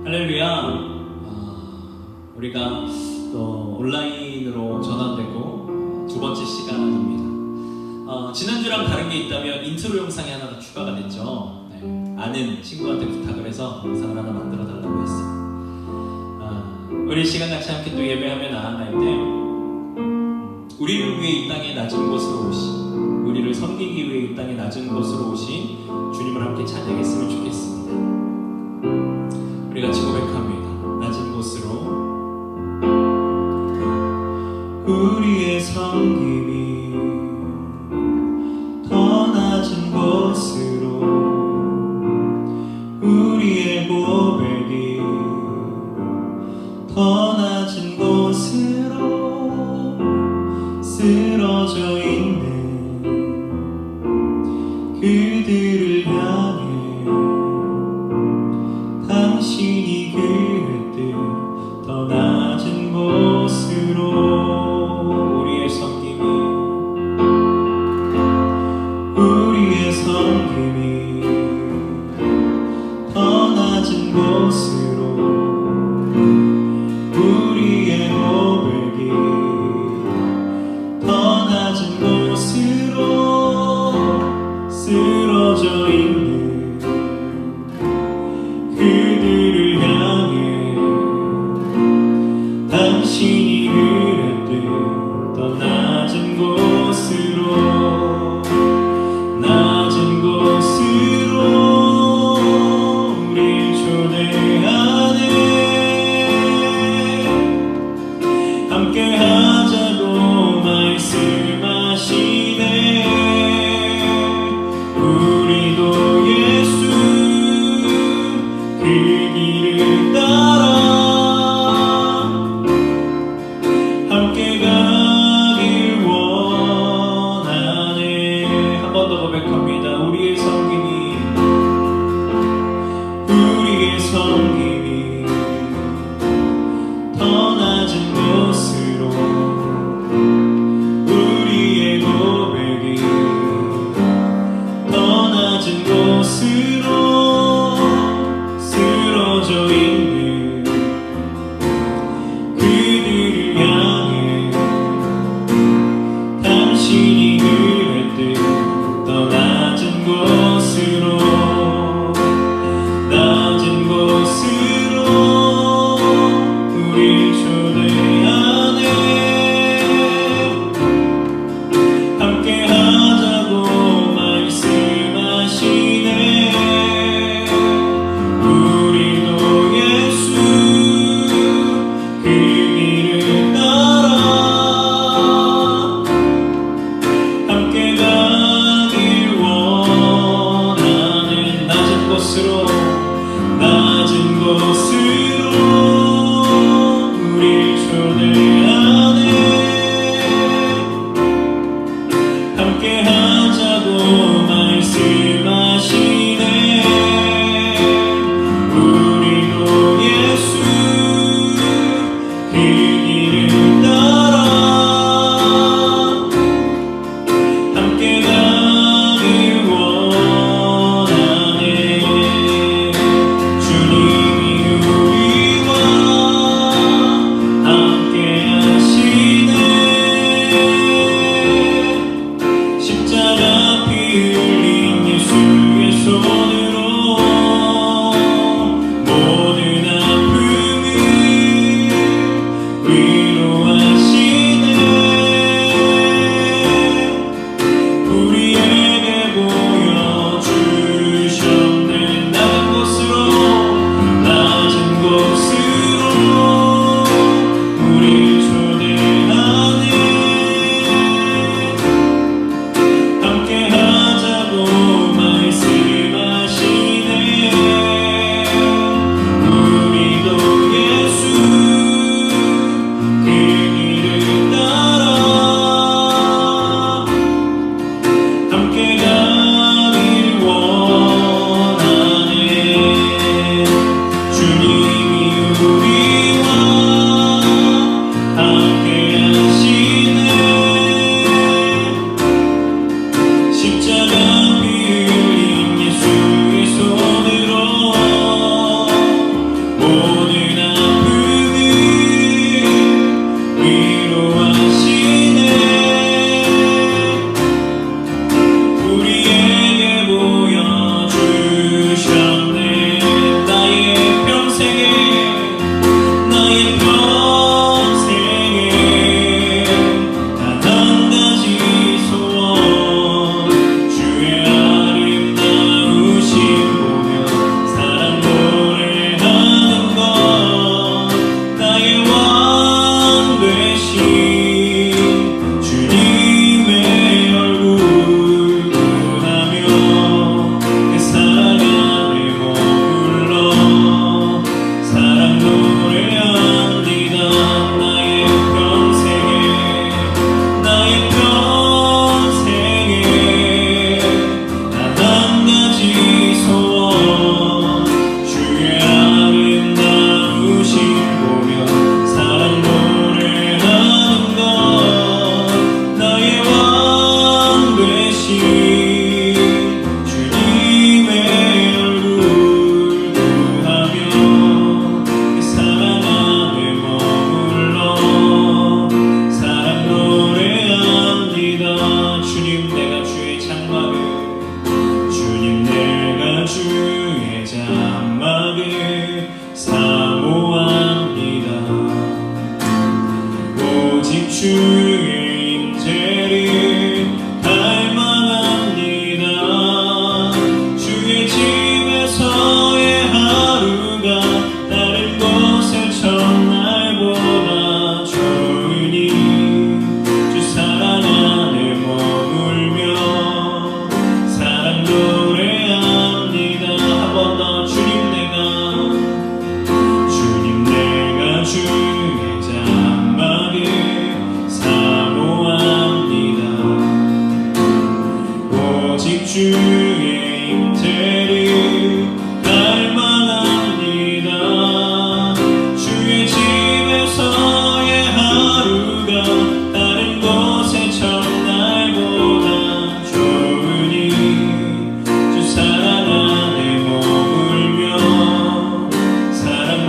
할렐루야. 우리가 또 온라인으로 전환되고 두 번째 시간입니다. 지난주랑 다른 게 있다면 인트로 영상이 하나 더 추가가 됐죠. 아는 친구한테 부탁을 해서 영상을 하나 만들어 달라고 했어요. 우리 시간 같이 함께 또 예배하며 나아갈 때 우리를 위해 이 땅에 낮은 곳으로 오신, 우리를 섬기기 위해 이 땅에 낮은 곳으로 오신 주님을 함께 찬양했으면 좋겠습니다. 우리 같이 고백합니다. 낮은 곳으로 우리의 섬김이 더 낮은 곳으로, 우리의 고백이 더 낮은 곳으로 쓰러져 있는 그들을 향해 당신이 그랬듯 더 낮은 곳으로 우리의 섬김이 더 낮은 곳으로, 우리의 고백이 더 낮은 곳으로 쓰러져 있는 그들을 향해 당신이 그랬듯 더 낮은 곳으로, 낮은 곳으로 우릴 초대하네. 함께 하자고 말씀하시네. 우리도 예수 그 길을 따라 함께 가길 원하네. 한 번 더 고백합니다. 우리의 섬김이 더 낮은 곳으로, 우리의 고백이 더 낮은 곳으로 쓰러져 있는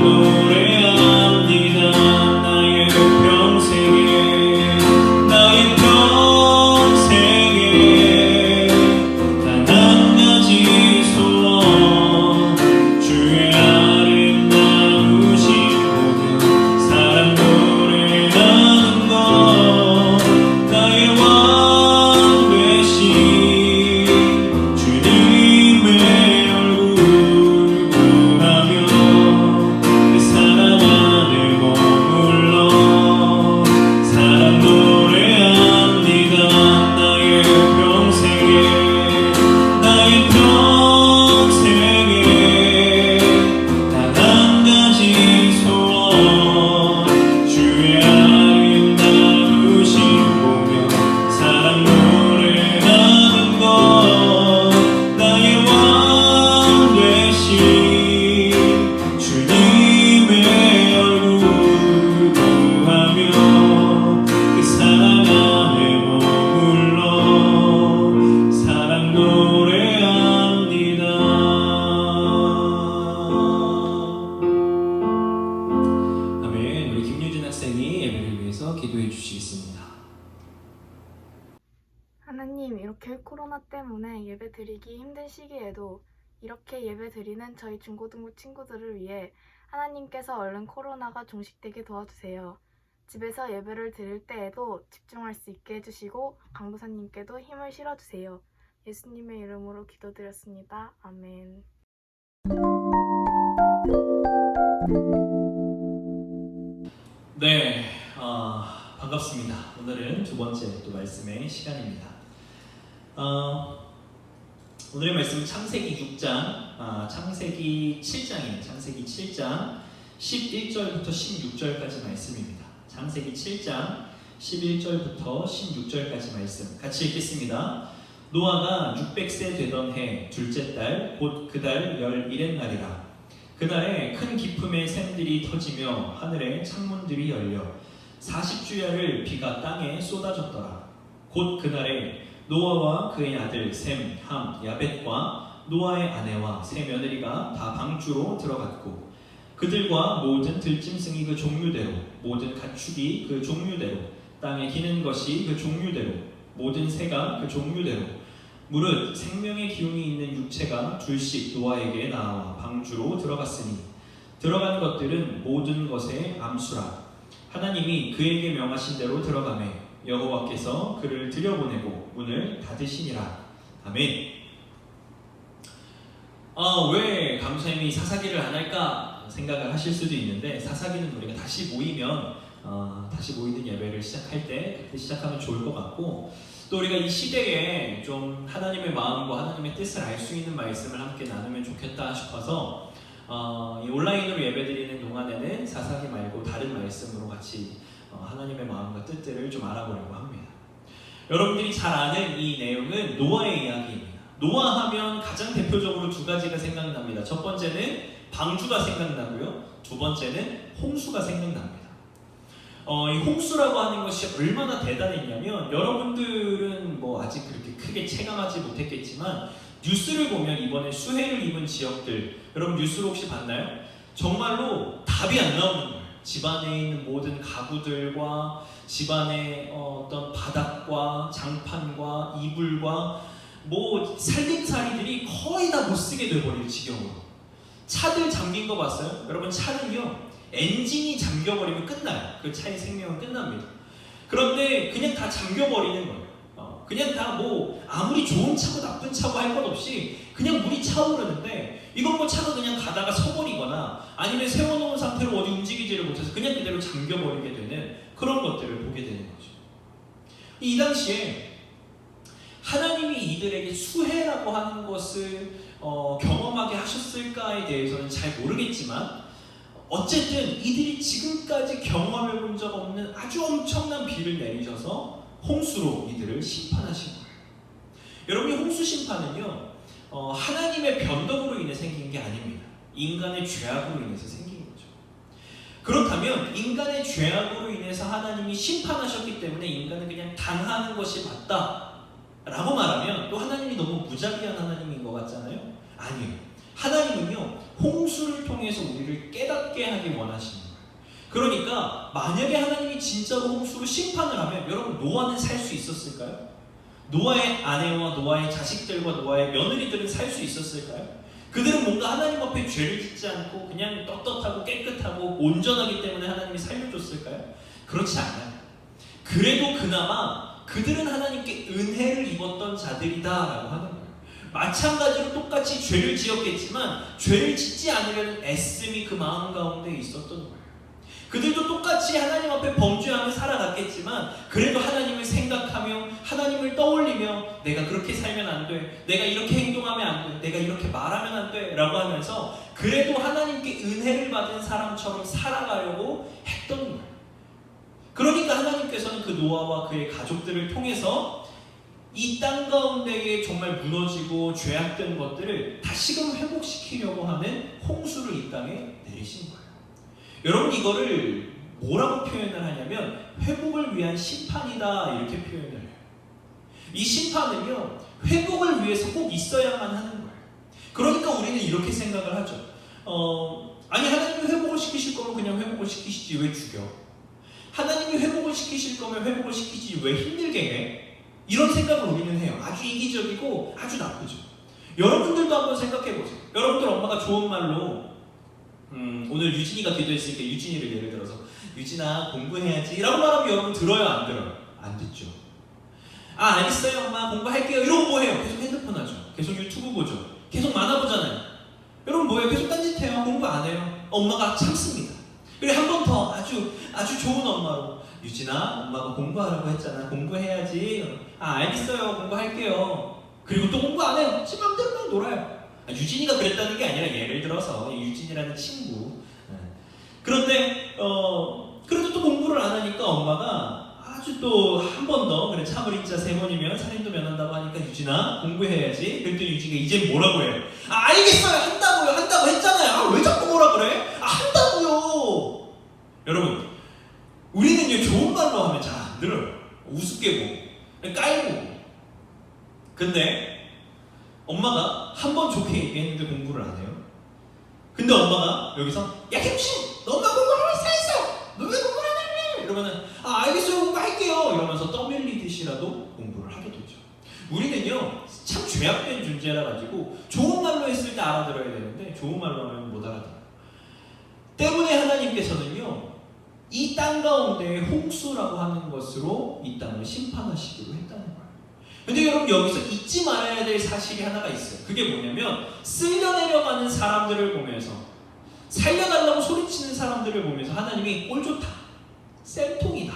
노래합니다. 나의 평생에 나의 평생에 단 한 가지 소원 주의 아름다우신 보며 사랑 노래하는 것 나의 왕 되신 주님의 얼굴 구하며 그 사랑 안에 머물러 사랑 노래합니다. 나의 평생에 나의 평생에 단 한 가지 소원 주의 아름다우신 보며 사랑 노래하는 것 나의 왕 되신 주님의 얼굴 구하며 그 사랑 안에 머물러 사랑 노래합니다. 아멘. 우리 김유진 학생이 예배를 위해서 기도해 주시겠습니다. 하나님, 이렇게 코로나 때문에 예배 드리기 힘든 시기에도 이렇게 예배 드리는 저희 중고등부 친구들을 위해 하나님께서 얼른 코로나가 종식되게 도와주세요. 집에서 예배를 드릴 때에도 집중할 수 있게 해주시고 강도사님께도 힘을 실어주세요. 예수님의 이름으로 기도드렸습니다. 아멘. 네, 반갑습니다. 오늘은 두 번째 또 말씀의 시간입니다. 오늘의 말씀은 창세기 6장, 창세기 7장이에요. 창세기 7장 11절부터 16절까지 말씀입니다. 창세기 7장 11절부터 16절까지 말씀 같이 읽겠습니다. 노아가 600세 되던 해 둘째 달 곧 그 달 11의 날이라. 그날에 큰 기품의 샘들이 터지며 하늘의 창문들이 열려 40주야를 비가 땅에 쏟아졌더라. 곧 그날에 노아와 그의 아들 셈, 함, 야벳과 노아의 아내와 세 며느리가 다 방주로 들어갔고 그들과 모든 들짐승이 그 종류대로 모든 가축이 그 종류대로 땅에 기는 것이 그 종류대로 모든 새가 그 종류대로 무릇 생명의 기운이 있는 육체가 둘씩 노아에게 나와 방주로 들어갔으니 들어간 것들은 모든 것의 암수라. 하나님이 그에게 명하신 대로 들어가매 여호와께서 그를 들여보내고 문을 닫으시니라. 아멘. 왜 강사님이 사사기를 안 할까 생각을 하실 수도 있는데 사사기는 우리가 다시 모이면 다시 모이는 예배를 시작할 때 그때 시작하면 좋을 것 같고 또 우리가 이 시대에 좀 하나님의 마음과 하나님의 뜻을 알 수 있는 말씀을 함께 나누면 좋겠다 싶어서 이 온라인으로 예배드리는 동안에는 사사기 말고 다른 말씀으로 같이 하나님의 마음과 뜻들을 좀 알아보려고 합니다. 여러분들이 잘 아는 이 내용은 노아의 이야기입니다. 노아 하면 가장 대표적으로 두 가지가 생각납니다. 첫 번째는 방주가 생각나고요. 두 번째는 홍수가 생각납니다. 이 홍수라고 하는 것이 얼마나 대단했냐면 여러분들은 뭐 아직 그렇게 크게 체감하지 못했겠지만 뉴스를 보면 이번에 수해를 입은 지역들 여러분 뉴스를 혹시 봤나요? 정말로 답이 안 나오는 거예요. 집안에 있는 모든 가구들과 집안의 어떤 바닥과 장판과 이불과 뭐 살림살이들이 거의 다 못 쓰게 돼버릴 지경으로 차들 잠긴 거 봤어요? 여러분 차는요 엔진이 잠겨버리면 끝나요. 그 차의 생명은 끝납니다. 그런데 그냥 다 잠겨버리는 거예요. 그냥 다 뭐 아무리 좋은 차고 나쁜 차고 할 것 없이 그냥 물이 차오르는데 이건 뭐 차가 그냥 가다가 서버리거나 아니면 세워놓은 상태로 어디 움직이지를 못해서 그냥 그대로 잠겨버리게 되는 그런 것들을 보게 되는 거죠. 이 당시에 하나님이 이들에게 수해라고 하는 것을 경험하게 하셨을까에 대해서는 잘 모르겠지만 어쨌든 이들이 지금까지 경험해 본 적 없는 아주 엄청난 비를 내리셔서 홍수로 이들을 심판하신 거예요. 여러분 이 홍수 심판은요 하나님의 변덕으로 인해 생긴 게 아닙니다. 인간의 죄악으로 인해서 생긴 거죠. 그렇다면 인간의 죄악으로 인해서 하나님이 심판하셨기 때문에 인간은 그냥 당하는 것이 맞다 라고 말하면 또 하나님이 너무 무자비한 하나님인 것 같잖아요. 아니에요. 하나님은요 홍수를 통해서 우리를 깨닫게 하기 원하시는 거예요. 그러니까 만약에 하나님이 진짜로 홍수로 심판을 하면 여러분 노아는 살 수 있었을까요? 노아의 아내와 노아의 자식들과 노아의 며느리들은 살 수 있었을까요? 그들은 뭔가 하나님 앞에 죄를 짓지 않고 그냥 떳떳하고 깨끗하고 온전하기 때문에 하나님이 살려줬을까요? 그렇지 않아요. 그래도 그나마 그들은 하나님께 은혜를 입었던 자들이다라고 하는 거예요. 마찬가지로 똑같이 죄를 지었겠지만 죄를 짓지 않으려는 애씀이 그 마음 가운데 있었던 거예요. 그들도 똑같이 하나님 앞에 범죄하며 살아갔겠지만 그래도 하나님을 생각하며 하나님을 떠올리며 내가 그렇게 살면 안 돼, 내가 이렇게 행동하면 안 돼, 내가 이렇게 말하면 안 돼 라고 하면서 그래도 하나님께 은혜를 받은 사람처럼 살아가려고 했던 거예요. 그러니까 하나님께서는 그 노아와 그의 가족들을 통해서 이 땅 가운데에 정말 무너지고 죄악된 것들을 다시금 회복시키려고 하는 홍수를 이 땅에 내리신 거예요. 여러분 이거를 뭐라고 표현을 하냐면 회복을 위한 심판이다 이렇게 표현을 해요. 이 심판은요 회복을 위해서 꼭 있어야만 하는 거예요. 그러니까 우리는 이렇게 생각을 하죠. 아니 하나님이 회복을 시키실 거면 그냥 회복을 시키시지 왜 죽여? 하나님이 회복을 시키실 거면 회복을 시키지 왜 힘들게 해? 이런 생각을 우리는 해요. 아주 이기적이고 아주 나쁘죠. 여러분들도 한번 생각해 보세요. 여러분들 엄마가 좋은 말로 오늘 유진이가 기도했으니까 유진이를 예를 들어서 유진아 공부해야지 라고 말하면 여러분 들어요 안 들어요? 안 듣죠. 아 알겠어요 엄마 공부할게요 이러고 뭐해요? 계속 핸드폰 하죠. 계속 유튜브 보죠. 계속 만화 보잖아요. 여러분 뭐예요? 계속 딴짓해요. 공부 안 해요. 엄마가 참습니다. 그래 한 번 더 아주 좋은 엄마로 유진아 엄마가 공부하라고 했잖아 공부해야지. 아 알겠어요 공부할게요. 그리고 또 공부 안 해요. 지 맘대로 그냥 놀아요. 유진이가 그랬다는 게 아니라 예를 들어서 유진이라는 친구. 그런데 그래도 또 공부를 안 하니까 엄마가 아주 또 한 번 더 그래 참을인자 3번이면 살인도 면한다고 하니까 유진아 공부해야지. 그랬더니 유진이가 이제 뭐라고 해요? 아 알겠어요 한다고 했잖아요. 아, 왜 자꾸 뭐라 그래? 아 한다고요. 여러분 우리는요 좋은 말로 하면 잘 안 들어요. 우습게 보고 깔고. 근데 엄마가 한 번 좋게 얘기했는데 공부를 안 해요. 근데 엄마가 여기서 야 김신 너 엄마 공부를 했어. 너 왜 공부를 안 해? 이러면은 아 알겠어요 공부할게요 이러면서 떠밀리듯이라도 공부를 하게 되죠. 우리는요 참 죄악된 존재라 가지고 좋은 말로 했을 때 알아들어야 되는데 좋은 말로 하면 못 알아들어요. 때문에 하나님께서는요 이 땅 가운데 홍수라고 하는 것으로 이 땅을 심판하시기로 했다는 거예요. 근데 여러분 여기서 잊지 말아야 될 사실이 하나가 있어요. 그게 뭐냐면 쓸려내려가는 사람들을 보면서 살려달라고 소리치는 사람들을 보면서 하나님이 꼴 좋다 쌤통이다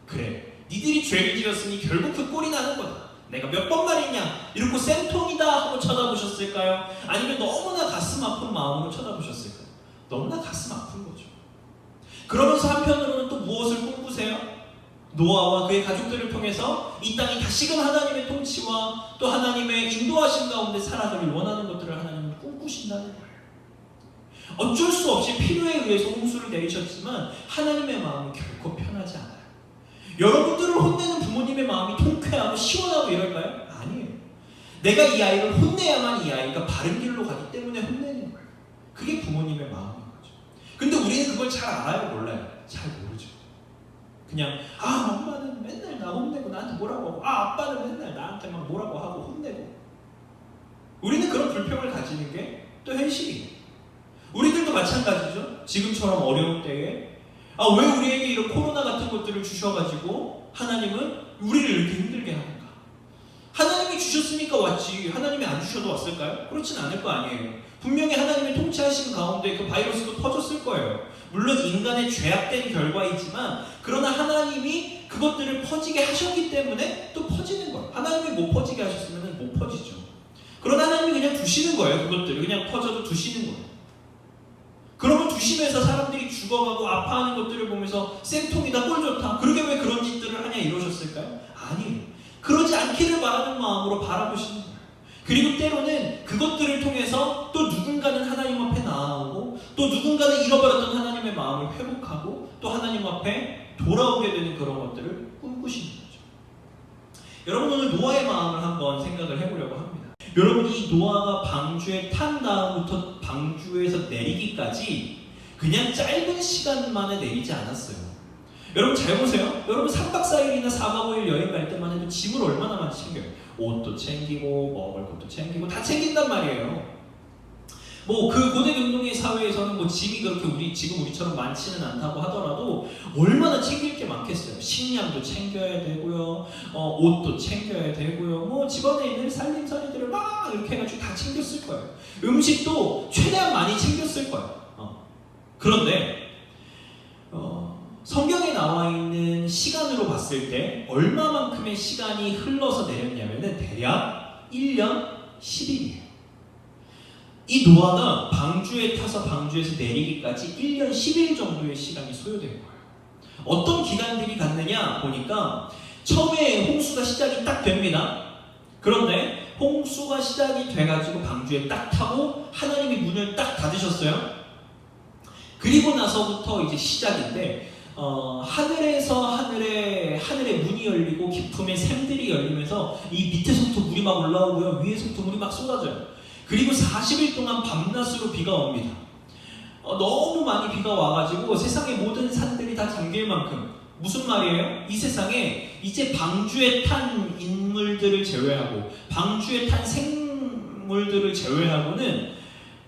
그래 니들이 죄를 지었으니 결국 그 꼴이 나는 거다 내가 몇 번 말했냐 이러고 쌤통이다 하고 쳐다보셨을까요? 아니면 너무나 가슴 아픈 마음으로 쳐다보셨을까요? 너무나 가슴 아픈 거죠. 그러면서 한편으로는 또 무엇을 꿈꾸세요? 노아와 그의 가족들을 통해서 이 땅이 다시금 하나님의 통치와 또 하나님의 인도하심 가운데 살아가길 원하는 것들을 하나님은 꿈꾸신다는 거예요. 어쩔 수 없이 필요에 의해서 홍수를 내리셨지만 하나님의 마음은 결코 편하지 않아요. 여러분들을 혼내는 부모님의 마음이 통쾌하고 시원하고 이럴까요? 아니에요. 내가 이 아이를 혼내야만 이 아이가 바른 길로 가기 때문에 혼내는 거예요. 그게 부모님의 마음인 거죠. 근데 우리는 그걸 잘 알아요? 몰라요? 잘 모르죠. 그냥 엄마는 맨날 나 혼내고 나한테 뭐라고 하고 아빠는 맨날 나한테 막 뭐라고 하고 혼내고. 우리는 그런 불평을 가지는 게 또 현실이에요. 우리들도 마찬가지죠. 지금처럼 어려운 때에 왜 우리에게 이런 코로나 같은 것들을 주셔가지고 하나님은 우리를 이렇게 힘들게 하는가? 하나님이 주셨으니까 왔지 하나님이 안 주셔도 왔을까요? 그렇진 않을 거 아니에요. 분명히 하나님의 통치하신 가운데 그 바이러스도 퍼졌을 거예요. 물론 인간의 죄악된 결과이지만 그러나 하나님이 그것들을 퍼지게 하셨기 때문에 또 퍼지는 거예요. 하나님이 못 퍼지게 하셨으면 못 퍼지죠. 그러나 하나님이 그냥 두시는 거예요. 그것들을 그냥 퍼져도 두시는 거예요. 그러면 두시면서 사람들이 죽어가고 아파하는 것들을 보면서 쌤통이다 꼴 좋다 그러게 왜 그런 짓들을 하냐 이러셨을까요? 아니에요. 그러지 않기를 바라는 마음으로 바라보시는 거예요. 그리고 때로는 그것들을 통해서 또 누군가는 하나님 앞에 나아오고 또 누군가는 잃어버렸던 하나님의 마음을 회복하고 또 하나님 앞에 돌아오게 되는 그런 것들을 꿈꾸시는 거죠. 여러분 오늘 노아의 마음을 한번 생각을 해보려고 합니다. 여러분, 이 노아가 방주에 탄 다음부터 방주에서 내리기까지 그냥 짧은 시간 만에 내리지 않았어요. 여러분 잘 보세요. 여러분 3박 4일이나 4박 5일 여행 갈 때만 해도 짐을 얼마나 많이 챙겨요. 옷도 챙기고 먹을 것도 챙기고 다 챙긴단 말이에요. 뭐 그 고대 능동의 사회에서는 뭐 짐이 그렇게 지금 우리처럼 많지는 않다고 하더라도 얼마나 챙길 게 많겠어요. 식량도 챙겨야 되고요, 옷도 챙겨야 되고요, 뭐 집안에 있는 살림살이들을 막 이렇게 해가지고 다 챙겼을 거예요. 음식도 최대한 많이 챙겼을 거예요. 그런데 성경에 나와 있는 시간으로 봤을 때 얼마만큼의 시간이 흘러서 내렸냐면은 대략 1년 10일이에요. 이 노아가 방주에 타서 방주에서 내리기까지 1년 10일 정도의 시간이 소요된 거예요. 어떤 기간들이 갔느냐 보니까 처음에 홍수가 시작이 딱 됩니다. 그런데 홍수가 시작이 돼가지고 방주에 딱 타고 하나님이 문을 딱 닫으셨어요. 그리고 나서부터 이제 시작인데 하늘에서 하늘에 문이 열리고 깊음의 샘들이 열리면서 이 밑에서부터 물이 막 올라오고요, 위에서부터 물이 막 쏟아져요. 그리고 40일 동안 밤낮으로 비가 옵니다. 너무 많이 비가 와가지고 세상의 모든 산들이 다 잠길 만큼. 무슨 말이에요? 이 세상에 이제 방주에 탄 인물들을 제외하고 방주에 탄 생물들을 제외하고는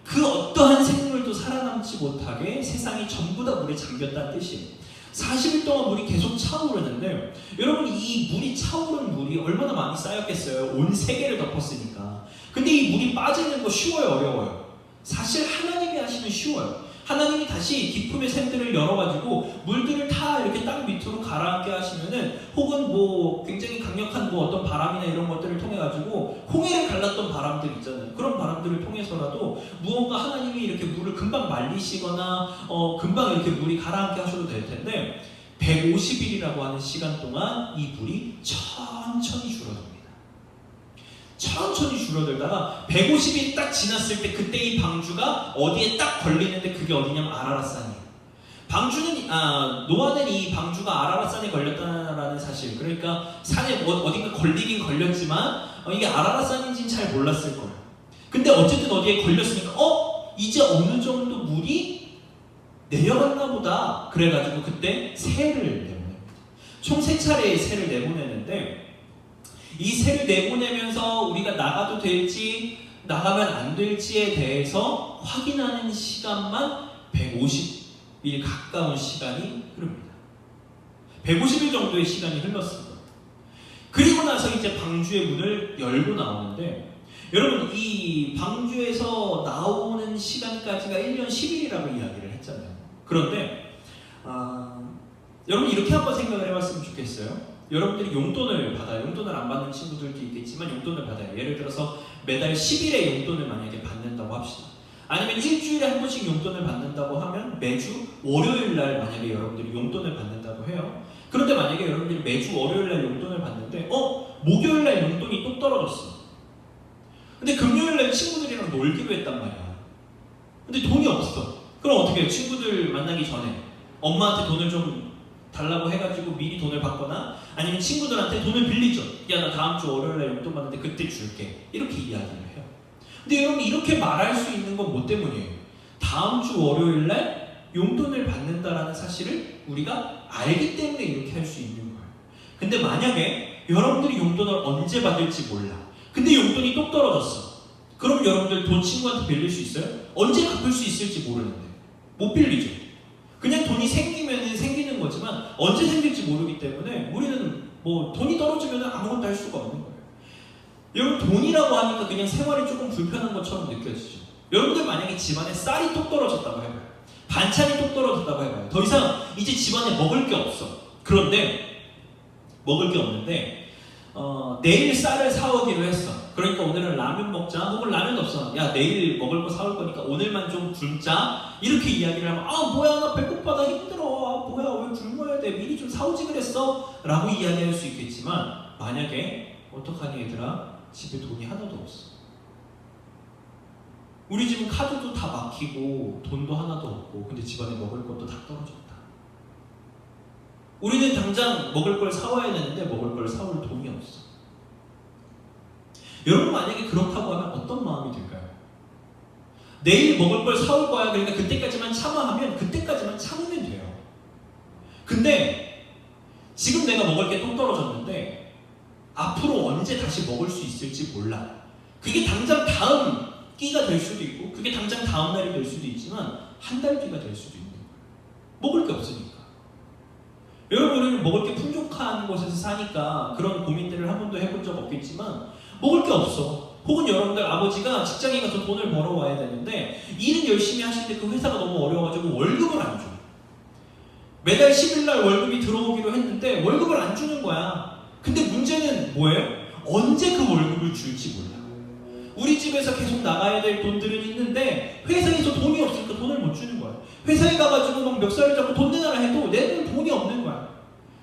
그 어떠한 생물도 살아남지 못하게 세상이 전부 다 물에 잠겼다는 뜻이에요. 40일 동안 물이 계속 차오르는데, 여러분 이 물이 차오른 물이 얼마나 많이 쌓였겠어요? 온 세계를 덮었으니까. 근데 이 물이 빠지는 거 쉬워요, 어려워요? 사실 하나님이 하시면 쉬워요. 하나님이 다시 깊음의 샘들을 열어가지고 물들을 다 이렇게 땅 밑으로 가라앉게 하시면은, 혹은 뭐 굉장히 강력한 뭐 어떤 바람이나 이런 것들을 통해 가지고 홍해를 갈랐던 바람들 있잖아요. 그런 바람들을 통해서라도 무언가 하나님이 이렇게 물을 금방 말리시거나 금방 이렇게 물이 가라앉게 하셔도 될 텐데, 150일이라고 하는 시간 동안 이 물이 천천히 줄어듭니다. 천천히 줄어들다가 150일 딱 지났을 때, 그때 이 방주가 어디에 딱 걸리는데, 그게 어디냐면 아라랏산이에요. 노아는 이 방주가 아라랏산에 걸렸다라는 사실, 그러니까 산에 어딘가 걸리긴 걸렸지만 이게 아라랏산인지는 잘 몰랐을 거예요. 근데 어쨌든 어디에 걸렸으니까 이제 어느 정도 물이 내려갔나 보다. 그래가지고 그때 새를 내보냅니다. 총 3차례의 새를 내보내는데, 이 새를 내보내면서 우리가 나가도 될지 나가면 안 될지에 대해서 확인하는 시간만 150일 가까운 시간이 흐릅니다. 150일 정도의 시간이 흘렀습니다. 그리고 나서 이제 방주의 문을 열고 나오는데, 여러분 이 방주에서 나오는 시간까지가 1년 10일이라고 이야기를 했잖아요. 그런데 여러분 이렇게 한번 생각을 해봤으면 좋겠어요. 여러분들이 용돈을 받아요. 용돈을 안 받는 친구들도 있겠지만 용돈을 받아요. 예를 들어서 매달 10일에 용돈을 만약에 받는다고 합시다. 아니면 일주일에 한 번씩 용돈을 받는다고 하면 매주 월요일 날 만약에 여러분들이 용돈을 받는다고 해요. 그런데 만약에 여러분들이 매주 월요일 날 용돈을 받는데 목요일 날 용돈이 또 떨어졌어. 근데 금요일 날 친구들이랑 놀기로 했단 말이야. 근데 돈이 없어. 그럼 어떻게 해요? 친구들 만나기 전에 엄마한테 돈을 좀 달라고 해가지고 미리 돈을 받거나, 아니면 친구들한테 돈을 빌리죠. 야, 나 다음 주 월요일에 용돈 받는데 그때 줄게. 이렇게 이야기를 해요. 근데 여러분 이렇게 말할 수 있는 건 뭐 때문이에요? 다음 주 월요일날 용돈을 받는다라는 사실을 우리가 알기 때문에 이렇게 할 수 있는 거예요. 근데 만약에 여러분들이 용돈을 언제 받을지 몰라. 근데 용돈이 똑 떨어졌어. 그럼 여러분들 돈 친구한테 빌릴 수 있어요? 언제 갚을 수 있을지 모르는데 못 빌리죠. 그냥 돈이 생기면 생기는 거지만 언제 생길지 모르기 때문에 우리는 뭐 돈이 떨어지면 아무것도 할 수가 없는 거예요. 여러분 돈이라고 하니까 그냥 생활이 조금 불편한 것처럼 느껴지죠. 여러분들 만약에 집안에 쌀이 뚝 떨어졌다고 해봐요. 반찬이 뚝 떨어졌다고 해봐요. 더 이상 이제 집안에 먹을 게 없어. 그런데 먹을 게 없는데 내일 쌀을 사오기로 했어. 그러니까 오늘은 라면 먹자. 혹은 라면 없어. 야, 내일 먹을 거 사올 거니까 오늘만 좀 굶자. 이렇게 이야기를 하면 뭐야, 나 배고파, 나 힘들어. 뭐야, 왜 굶어야 돼? 미리 좀 사오지 그랬어. 라고 이야기할 수 있겠지만, 만약에 어떡하니 얘들아? 집에 돈이 하나도 없어. 우리 집은 카드도 다 막히고 돈도 하나도 없고, 근데 집안에 먹을 것도 다 떨어졌다. 우리는 당장 먹을 걸 사와야 되는데 먹을 걸 사올 돈이 없어. 여러분 만약에 그렇다고 하면 어떤 마음이 들까요? 내일 먹을 걸 사올 거야. 그러니까 그때까지만 참아 하면 그때까지만 참으면 돼요. 근데 지금 내가 먹을 게 또 떨어졌는데 앞으로 언제 다시 먹을 수 있을지 몰라. 그게 당장 다음 끼가 될 수도 있고 그게 당장 다음 날이 될 수도 있지만 한 달 뒤가 될 수도 있는 거예요. 먹을 게 없으니까. 여러분은 먹을 게 풍족한 곳에서 사니까 그런 고민들을 한 번도 해본 적 없겠지만 먹을 게 없어. 혹은 여러분들 아버지가 직장에 가서 돈을 벌어와야 되는데 일은 열심히 하시는데 그 회사가 너무 어려워가지고 월급을 안 줘. 매달 10일날 월급이 들어오기로 했는데 월급을 안 주는 거야. 근데 문제는 뭐예요? 언제 그 월급을 줄지 몰라. 우리 집에서 계속 나가야 될 돈들은 있는데 회사에서 돈이 없으니까 돈을 못 주는 거야. 회사에 가가지고 막 멱살을 잡고 돈 내놔라 해도 내는 돈이 없는 거야.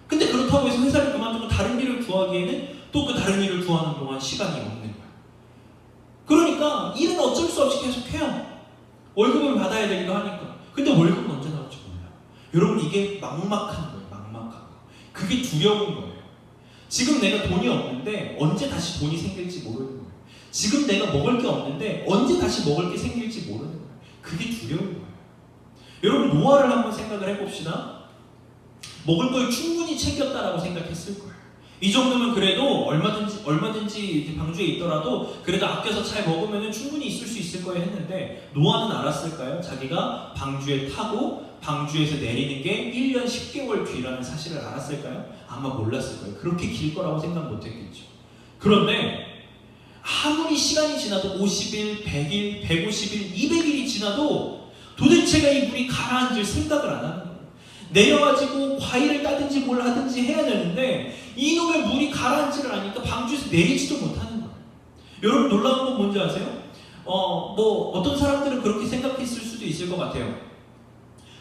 근데 그렇다고 해서 회사를 그만두고 다른 일을 구하기에는 또 그 다른 일을 구하는 동안 시간이 없는 거야. 그러니까 일은 어쩔 수 없이 계속 해요. 월급을 받아야 되기도 하니까. 근데 월급은 언제 나올지 몰라. 여러분 이게 막막한 거예요. 막막한 거. 그게 두려운 거예요. 지금 내가 돈이 없는데 언제 다시 돈이 생길지 모르는 거예요. 지금 내가 먹을 게 없는데 언제 다시 먹을 게 생길지 모르는 거예요. 그게 두려운 거예요. 여러분 노아를 한번 생각을 해봅시다. 먹을 걸 충분히 챙겼다라고 생각했을 거예요. 이 정도면 그래도 얼마든지 이렇게 방주에 있더라도 그래도 아껴서 잘 먹으면 충분히 있을 수 있을 거예요 했는데 노아는 알았을까요? 자기가 방주에 타고 방주에서 내리는 게 1년 10개월 뒤라는 사실을 알았을까요? 아마 몰랐을 거예요. 그렇게 길 거라고 생각 못 했겠죠. 그런데 아무리 시간이 지나도 50일, 100일, 150일, 200일이 지나도 도대체가 이 물이 가라앉을 생각을 안 하는 거예요. 내려가지고 과일을 따든지 뭘 하든지 해야 되는데 이놈의 물이 가라앉지를 않으니까 방주에서 내리지도 못하는 거예요. 여러분 놀라운 건 뭔지 아세요? 어떤 사람들은 그렇게 생각했을 수도 있을 것 같아요.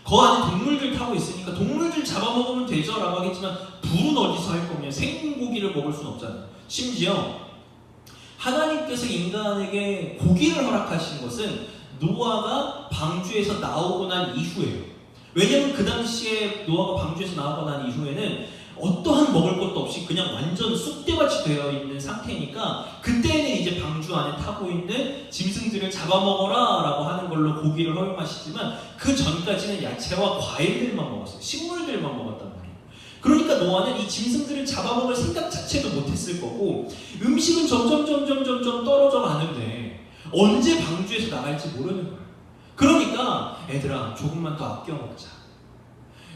그 안에 동물들 타고 있으니까 동물들 잡아먹으면 되죠 라고 하겠지만 불은 어디서 할 거냐. 생고기를 먹을 수는 없잖아요. 심지어 하나님께서 인간에게 고기를 허락하신 것은 노아가 방주에서 나오고 난 이후예요. 왜냐면 그 당시에 노아가 방주에서 나오고 난 이후에는 어떠한 먹을 것도 없이 그냥 완전 쑥대밭이 되어 있는 상태니까 그때는 이제 방주 안에 타고 있는 짐승들을 잡아먹어라 라고 하는 걸로 고기를 허용하시지만 그 전까지는 야채와 과일들만 먹었어요. 식물들만 먹었단 말이에요. 그러니까 노아는 이 짐승들을 잡아먹을 생각 자체도 못했을 거고 음식은 점점 떨어져 가는데 언제 방주에서 나갈지 모르는 거예요. 그러니까 애들아 조금만 더 아껴 먹자.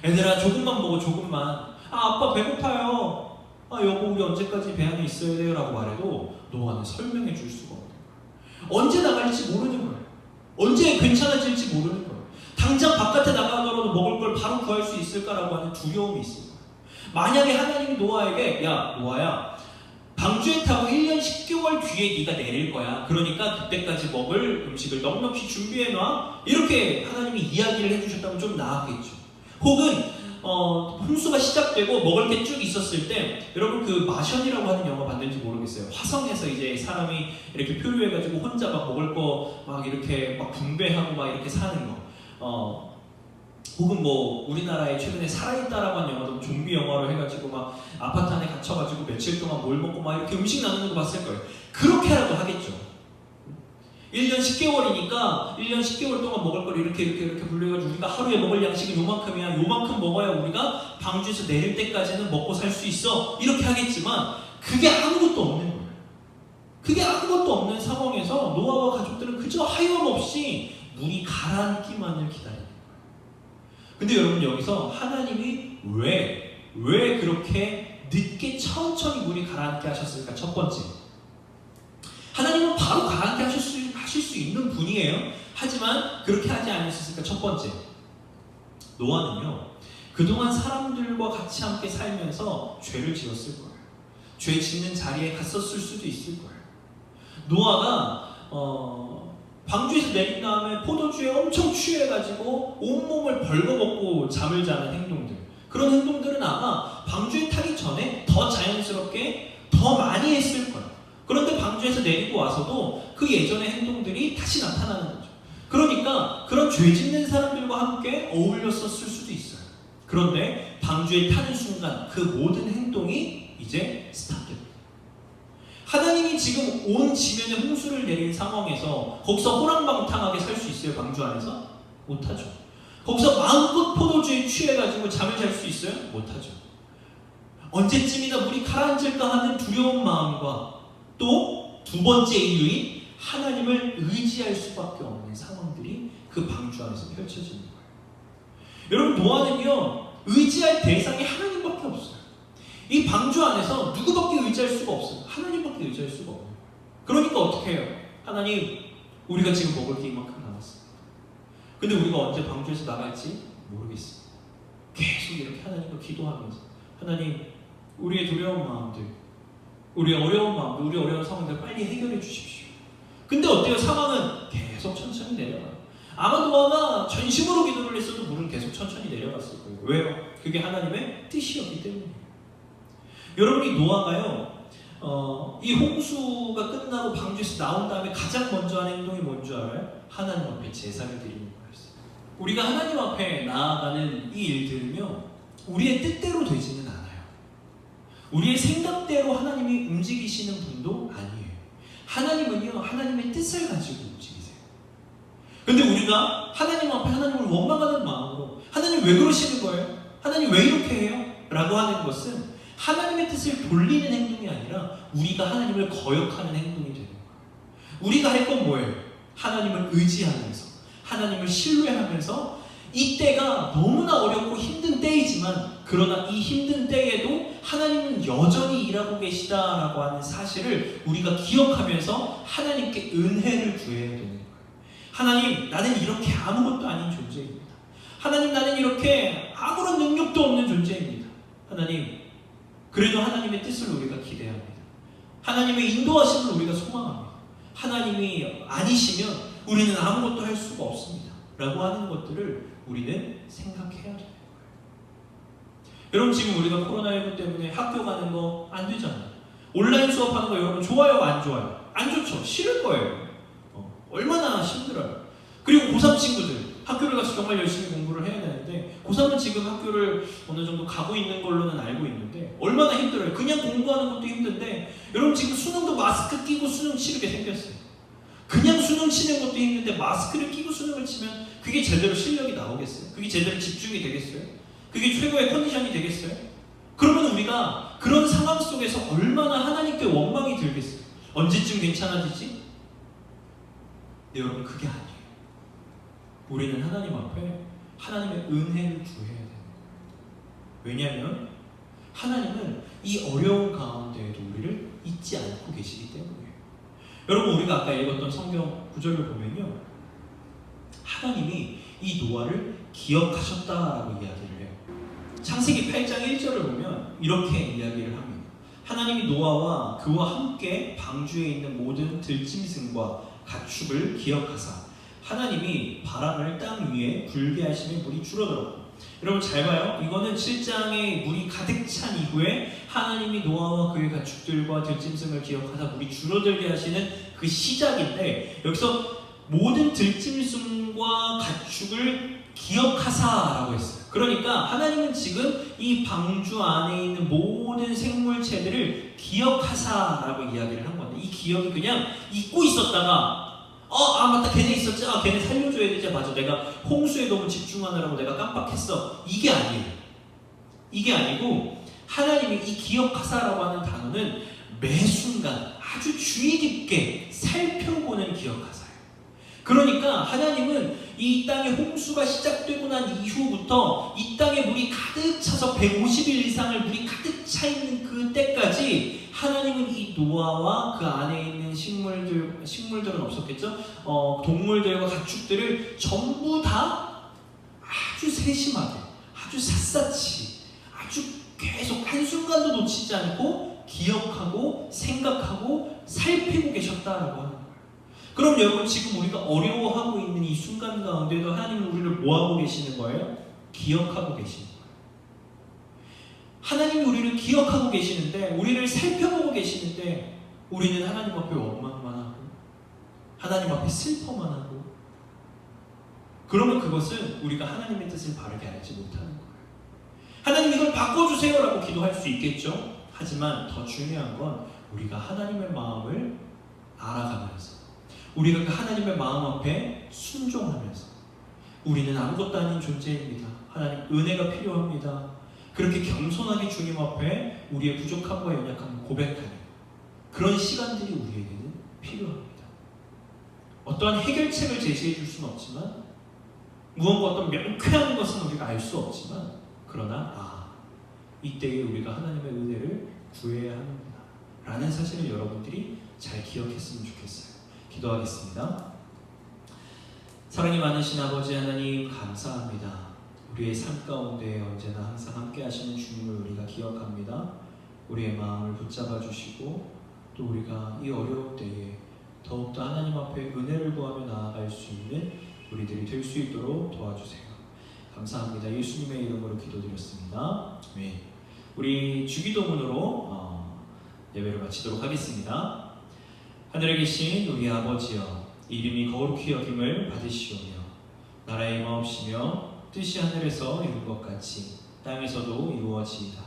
애들아 조금만 먹어 조금만. 아빠 배고파요. 여보 우리 언제까지 배 안에 있어야 돼요 라고 말해도 노아는 설명해 줄 수가 없는 거예요. 언제 나갈지 모르는 거예요. 언제 괜찮아질지 모르는 거예요. 당장 바깥에 나가더라도 먹을 걸 바로 구할 수 있을까라고 하는 두려움이 있을 거예요. 만약에 하나님이 노아에게 야 노아야 방주에 타고 1년 10개월 뒤에 네가 내릴 거야. 그러니까 그때까지 먹을 음식을 넉넉히 준비해놔. 이렇게 하나님이 이야기를 해주셨다면 좀 나았겠죠. 혹은 홍수가 시작되고 먹을 게 쭉 있었을 때 여러분 그 마션이라고 하는 영화 봤는지 모르겠어요. 화성에서 이제 사람이 이렇게 표류해가지고 혼자 막 먹을 거 막 이렇게 막 분배하고 막 이렇게 사는 거. 혹은 뭐 우리나라에 최근에 살아있다라고 하는 영화도 좀비 영화로 해가지고 막 아파트 안에 갇혀가지고 며칠 동안 뭘 먹고 막 이렇게 음식 나누는 거 봤을 거예요. 그렇게라도 하겠죠. 1년 10개월이니까 1년 10개월 동안 먹을 걸 이렇게 분류해가지고 우리가 하루에 먹을 양식은 요만큼이야. 요만큼 먹어야 우리가 방주에서 내릴 때까지는 먹고 살 수 있어. 이렇게 하겠지만 그게 아무것도 없는 거예요. 그게 아무것도 없는 상황에서 노아와 가족들은 그저 하염없이 물이 가라앉기만을 기다리는 거예요. 근데 여러분 여기서 하나님이 왜 그렇게 늦게 천천히 물이 가라앉게 하셨을까? 첫 번째, 하나님은 바로 가라앉게 하실 수 있는 분이에요. 하지만 그렇게 하지 않으셨을까? 첫 번째, 노아는요 그동안 사람들과 같이 함께 살면서 죄를 지었을 거예요. 죄 짓는 자리에 갔었을 수도 있을 거예요. 노아가 방주에서 내린 다음에 포도주에 엄청 취해가지고 온몸을 벌거벗고 잠을 자는 행동들, 그런 행동들은 아마 방주에 타기 전에 더 자연스럽게 더 많이 했을 거예요. 그런데 방주에서 내리고 와서도 그 예전의 행동들이 다시 나타나는 거죠. 그러니까 그런 죄 짓는 사람들과 함께 어울렸었을 수도 있어요. 그런데 방주에 타는 순간 그 모든 행동이 이제 스탑됩니다. 하나님이 지금 온 지면에 홍수를 내린 상황에서 거기서 호랑방탕하게 살 수 있어요? 방주 안에서? 못하죠. 거기서 마음껏 포도주에 취해가지고 잠을 잘 수 있어요? 못하죠. 언제쯤이나 물이 가라앉을까 하는 두려운 마음과 또 두 번째 이유인 하나님을 의지할 수밖에 없는 상황들이 그 방주 안에서 펼쳐지는 거예요. 여러분, 노아는요, 의지할 대상이 하나님밖에 없어요. 이 방주 안에서 누구밖에 의지할 수가 없어요. 하나님밖에 의지할 수가 없어요. 그러니까 어떻게 해요? 하나님, 우리가 지금 먹을 게 이만큼 남았습니다. 근데 우리가 언제 방주에서 나갈지 모르겠습니다. 계속 이렇게 하나님과 기도하면서 하나님, 우리의 두려운 마음들, 우리의 어려운 마음들, 우리의 어려운 상황들 빨리 해결해 주십시오. 근데 어때요? 상황은 계속 천천히 내려가요. 아마 노아가 전심으로 기도를 했어도 물은 계속 천천히 내려갔을 거예요. 왜요? 그게 하나님의 뜻이었기 때문이에요. 여러분, 이 노아가요, 이 홍수가 끝나고 방주에서 나온 다음에 가장 먼저 한 행동이 뭔지 알아요? 하나님 앞에 제사를 드리는 거였어요. 우리가 하나님 앞에 나아가는 이 일들은요, 우리의 뜻대로 되지는 않아요. 우리의 생각대로 하나님이 움직이시는 분도 아니에요. 하나님은요, 하나님의 뜻을 가지고 움직이세요. 근데 우리가 하나님 앞에 하나님을 원망하는 마음으로 하나님 왜 그러시는 거예요? 하나님 왜 이렇게 해요? 라고 하는 것은 하나님의 뜻을 돌리는 행동이 아니라 우리가 하나님을 거역하는 행동이 되는 거예요. 우리가 할 건 뭐예요? 하나님을 의지하면서, 하나님을 신뢰하면서, 이때가 너무나 어렵고 힘든 때이지만 그러나 이 힘든 때에도 하나님은 여전히 일하고 계시다라고 하는 사실을 우리가 기억하면서 하나님께 은혜를 구해야 되는 거예요. 하나님, 나는 이렇게 아무것도 아닌 존재입니다. 하나님, 나는 이렇게 아무런 능력도 없는 존재입니다. 하나님, 그래도 하나님의 뜻을 우리가 기대합니다. 하나님의 인도하심을 우리가 소망합니다. 하나님이 아니시면 우리는 아무것도 할 수가 없습니다. 라고 하는 것들을 우리는 생각해야 돼요. 여러분, 지금 우리가 코로나19 때문에 학교 가는 거 안 되잖아요. 온라인 수업하는 거 여러분 좋아요, 안 좋아요? 안 좋죠. 싫을 거예요. 얼마나 힘들어요. 그리고 고3 친구들, 학교를 가서 정말 열심히 공부를 해야 되는데 고3은 지금 학교를 어느 정도 가고 있는 걸로는 알고 있는데 얼마나 힘들어요. 그냥 공부하는 것도 힘든데 여러분, 지금 수능도 마스크 끼고 수능 치르게 생겼어요. 그냥 수능 치는 것도 힘든데 마스크를 끼고 수능을 치면 그게 제대로 실력이 나오겠어요? 그게 제대로 집중이 되겠어요? 그게 최고의 컨디션이 되겠어요? 그러면 우리가 그런 상황 속에서 얼마나 하나님께 원망이 들겠어요? 언제쯤 괜찮아지지? 네, 여러분, 그게 아니에요. 우리는 하나님 앞에 하나님의 은혜를 구해야 돼요. 왜냐하면 하나님은 이 어려운 가운데에도 우리를 잊지 않고 계시기 때문이에요. 여러분, 우리가 아까 읽었던 성경 구절을 보면요, 하나님이 이 노아를 기억하셨다라고 이야기를 해요. 창세기 8장 1절을 보면 이렇게 이야기를 합니다. 하나님이 노아와 그와 함께 방주에 있는 모든 들짐승과 가축을 기억하사 하나님이 바람을 땅 위에 불게 하시며 물이 줄어들었고. 여러분, 잘 봐요. 이거는 7장에 물이 가득 찬 이후에 하나님이 노아와 그의 가축들과 들짐승을 기억하사 물이 줄어들게 하시는 그 시작인데, 여기서 모든 들짐승과 가축을 기억하사라고 했어요. 그러니까 하나님은 지금 이 방주 안에 있는 모든 생물체들을 기억하사라고 이야기를 한 건데, 이 기억이 그냥 잊고 있었다가 맞다, 걔네 있었지? 걔네 살려줘야 되지? 맞아, 내가 홍수에 너무 집중하느라고 내가 깜빡했어. 이게 아니에요. 이게 아니고 하나님이 이 기억하사라고 하는 단어는 매 순간 아주 주의 깊게 살펴보는 기억하사예요. 그러니까 하나님은 이 땅에 홍수가 시작되고 난 이후부터 이 땅에 물이 가득 차서 150일 이상을 물이 가득 차 있는 그 때까지 하나님은 이 노아와 그 안에 있는 식물들은 없었겠죠? 동물들과 가축들을 전부 다 아주 세심하게, 아주 샅샅이, 아주 계속 한순간도 놓치지 않고 기억하고 생각하고 살피고 계셨다라고 하는 거예요. 그럼 여러분, 지금 우리가 어려워하고 있는 이 순간 가운데도 하나님은 우리를 뭐하고 계시는 거예요? 기억하고 계시는 거예요. 하나님이 우리를 기억하고 계시는데, 우리를 살펴보고 계시는데, 우리는 하나님 앞에 원망만 하고 하나님 앞에 슬퍼만 하고, 그러면 그것은 우리가 하나님의 뜻을 바르게 알지 못하는 거예요. 하나님, 이걸 바꿔주세요 라고 기도할 수 있겠죠. 하지만 더 중요한 건 우리가 하나님의 마음을 알아가면서, 우리가 그 하나님의 마음 앞에 순종하면서, 우리는 아무것도 아닌 존재입니다. 하나님 은혜가 필요합니다. 그렇게 겸손하게 주님 앞에 우리의 부족함과 연약함을 고백하는 그런 시간들이 우리에게는 필요합니다. 어떠한 해결책을 제시해 줄 수는 없지만, 무언가 어떤 명쾌한 것은 우리가 알 수 없지만, 그러나 이때에 우리가 하나님의 은혜를 구해야 합니다 라는 사실을 여러분들이 잘 기억했으면 좋겠어요. 기도하겠습니다. 사랑이 많으신 아버지 하나님, 감사합니다. 우리의 삶 가운데 언제나 항상 함께 하시는 주님을 우리가 기억합니다. 우리의 마음을 붙잡아 주시고, 또 우리가 이 어려운 때에 더욱더 하나님 앞에 은혜를 구하며 나아갈 수 있는 우리들이 될 수 있도록 도와주세요. 감사합니다. 예수님의 이름으로 기도드렸습니다. 아멘. 우리 주기도문으로 예배를 마치도록 하겠습니다. 하늘에 계신 우리 아버지여, 이름이 거룩히 여김을 받으시오며, 나라의 마옵시며 뜻이 하늘에서 이룬 것 같이 땅에서도 이루어지이다.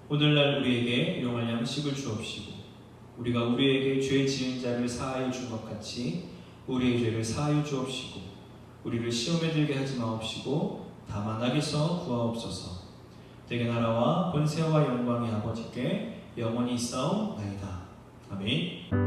오늘날 우리에게 일용할 양식을 주옵시고, 우리가 우리에게 죄 지은 자를 사하여 준 것 같이 우리의 죄를 사하여 주옵시고, 우리를 시험에 들게 하지 마옵시고 다만 악에서 구하옵소서. 대개 나라와 권세와 영광이 아버지께 영원히 있사옵나이다. 아멘.